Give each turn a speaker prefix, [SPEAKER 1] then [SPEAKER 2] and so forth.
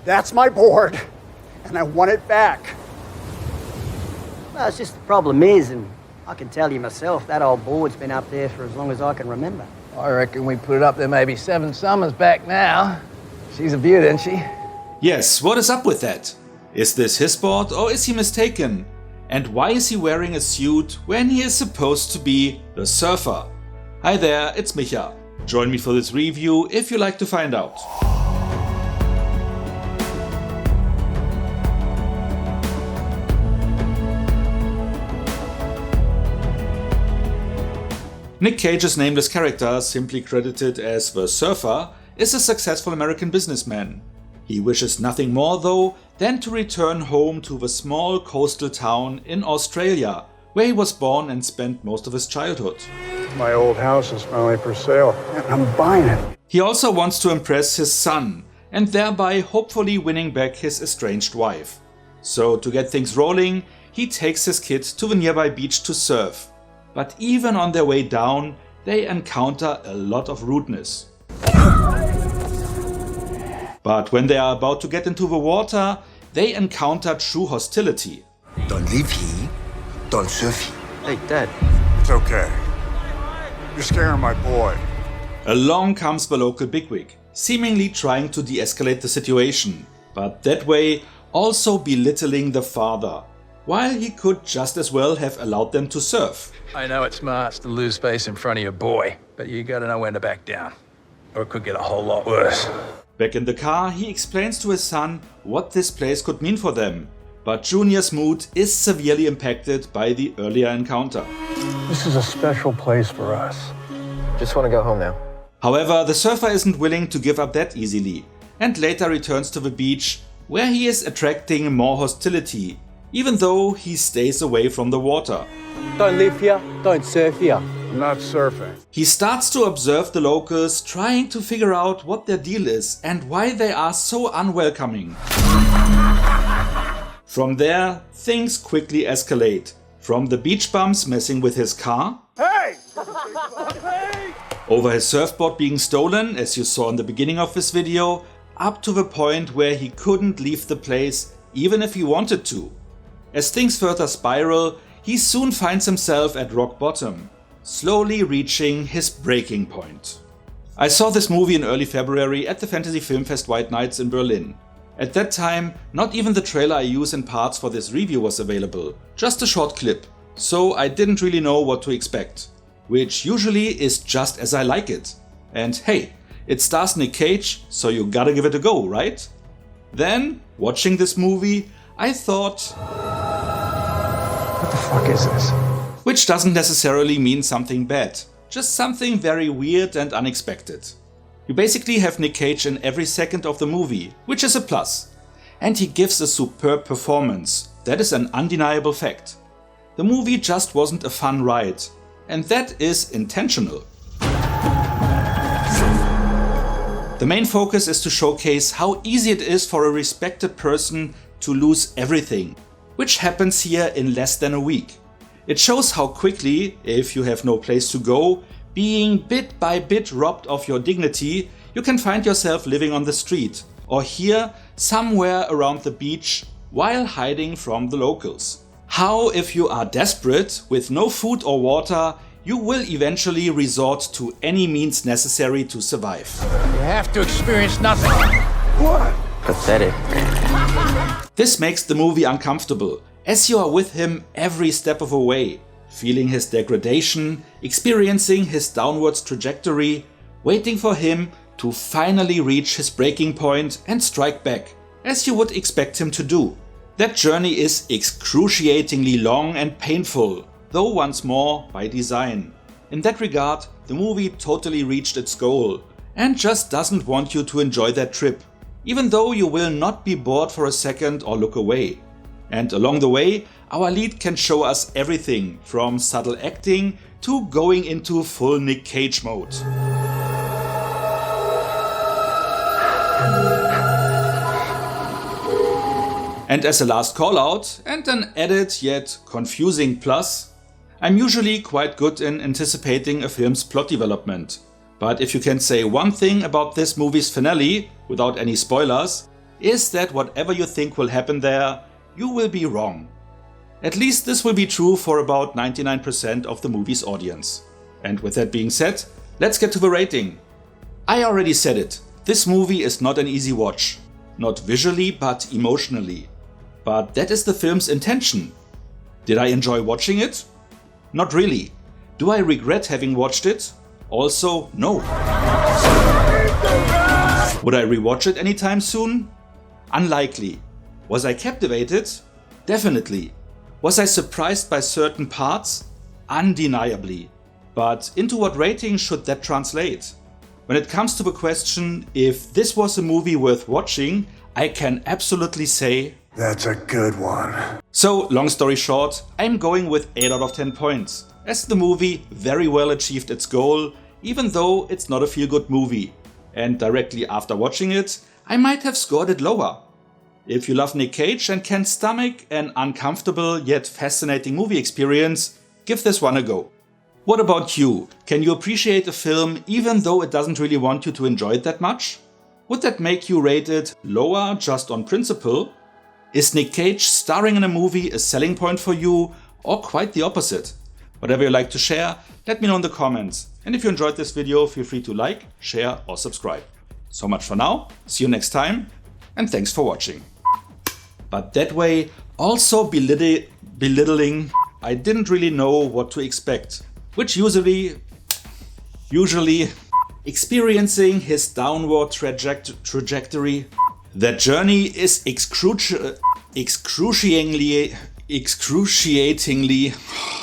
[SPEAKER 1] That's my board, and I want it back.
[SPEAKER 2] Well, it's just the problem is, and I can tell you myself, that old board's been up there for as long as I can remember.
[SPEAKER 3] I reckon we put it up there maybe 7 summers back now. She's a beaut, isn't she?
[SPEAKER 4] Yes, what is up with that? Is this his board or is he mistaken? And why is he wearing a suit when he is supposed to be the surfer? Hi there, it's Micha. Join me for this review if you like to find out. Nick Cage's nameless character, simply credited as the Surfer, is a successful American businessman. He wishes nothing more though than to return home to the small coastal town in Australia, where he was born and spent most of his childhood.
[SPEAKER 1] My old house is finally for sale, and I'm buying it.
[SPEAKER 4] He also wants to impress his son, and thereby hopefully winning back his estranged wife. So to get things rolling, he takes his kid to the nearby beach to surf. But even on their way down, they encounter a lot of rudeness. But when they are about to get into the water, they encounter true hostility.
[SPEAKER 5] Don't live here, don't surf here.
[SPEAKER 2] Hey, Dad.
[SPEAKER 1] It's okay. You're scaring my boy.
[SPEAKER 4] Along comes the local bigwig, seemingly trying to de-escalate the situation, but that way also belittling the father, while he could just as well have allowed them to surf.
[SPEAKER 3] I know it's smart to lose space in front of your boy, but you gotta know when to back down, or it could get a whole lot worse.
[SPEAKER 4] Back in the car, he explains to his son what this place could mean for them, but Junior's mood is severely impacted by the earlier encounter.
[SPEAKER 1] This is a special place for us.
[SPEAKER 6] Just want to go home now.
[SPEAKER 4] However, the surfer isn't willing to give up that easily, and later returns to the beach, where he is attracting more hostility, even though he stays away from the water.
[SPEAKER 7] Don't live here, don't surf here.
[SPEAKER 1] I'm not surfing.
[SPEAKER 4] He starts to observe the locals, trying to figure out what their deal is and why they are so unwelcoming. From there, things quickly escalate. From the beach bums messing with his car,
[SPEAKER 1] Hey!
[SPEAKER 4] over his surfboard being stolen, as you saw in the beginning of this video, up to the point where he couldn't leave the place even if he wanted to. As things further spiral, he soon finds himself at rock bottom, slowly reaching his breaking point. I saw this movie in early February at the Fantasy Film Fest White Nights in Berlin. At that time, not even the trailer I use in parts for this review was available, just a short clip, so I didn't really know what to expect, which usually is just as I like it. And hey, it stars Nick Cage, so you gotta give it a go, right? Then, watching this movie, I thought,
[SPEAKER 1] What the fuck is this?
[SPEAKER 4] which doesn't necessarily mean something bad, just something very weird and unexpected. You basically have Nick Cage in every second of the movie, which is a plus. And he gives a superb performance, that is an undeniable fact. The movie just wasn't a fun ride, and that is intentional. The main focus is to showcase how easy it is for a respected person to lose everything, which happens here in less than a week. It shows how quickly, if you have no place to go, being bit by bit robbed of your dignity, you can find yourself living on the street, or here, somewhere around the beach, while hiding from the locals. How, if you are desperate, with no food or water, you will eventually resort to any means necessary to survive.
[SPEAKER 3] You have to experience nothing.
[SPEAKER 1] What?
[SPEAKER 6] Pathetic.
[SPEAKER 4] This makes the movie uncomfortable, as you are with him every step of the way, feeling his degradation, experiencing his downwards trajectory, waiting for him to finally reach his breaking point and strike back, as you would expect him to do. That journey is excruciatingly long and painful, though once more by design. In that regard, the movie totally reached its goal, and just doesn't want you to enjoy that trip, even though you will not be bored for a second or look away. And along the way, our lead can show us everything from subtle acting to going into full Nick Cage mode. And as a last call out and an added yet confusing plus, I'm usually quite good in anticipating a film's plot development. But if you can say one thing about this movie's finale, without any spoilers, is that whatever you think will happen there, you will be wrong. At least this will be true for about 99% of the movie's audience. And with that being said, let's get to the rating. I already said it, this movie is not an easy watch. Not visually, but emotionally. But that is the film's intention. Did I enjoy watching it? Not really. Do I regret having watched it? Also, no. Would I rewatch it anytime soon? Unlikely. Was I captivated? Definitely. Was I surprised by certain parts? Undeniably. But into what rating should that translate? When it comes to the question if this was a movie worth watching, I can absolutely say
[SPEAKER 1] That's a good one.
[SPEAKER 4] So, long story short, I'm going with 8 out of 10 points, as the movie very well achieved its goal, even though it's not a feel-good movie. And directly after watching it, I might have scored it lower. If you love Nick Cage and can stomach an uncomfortable yet fascinating movie experience, give this one a go. What about you? Can you appreciate a film even though it doesn't really want you to enjoy it that much? Would that make you rate it lower just on principle? Is Nick Cage starring in a movie a selling point for you, or quite the opposite? Whatever you like to share, let me know in the comments. And if you enjoyed this video, feel free to like, share or subscribe. So much for now, see you next time, and thanks for watching. But that way, also belittling, I didn't really know what to expect, which usually experiencing his downward trajectory. That journey is excruciatingly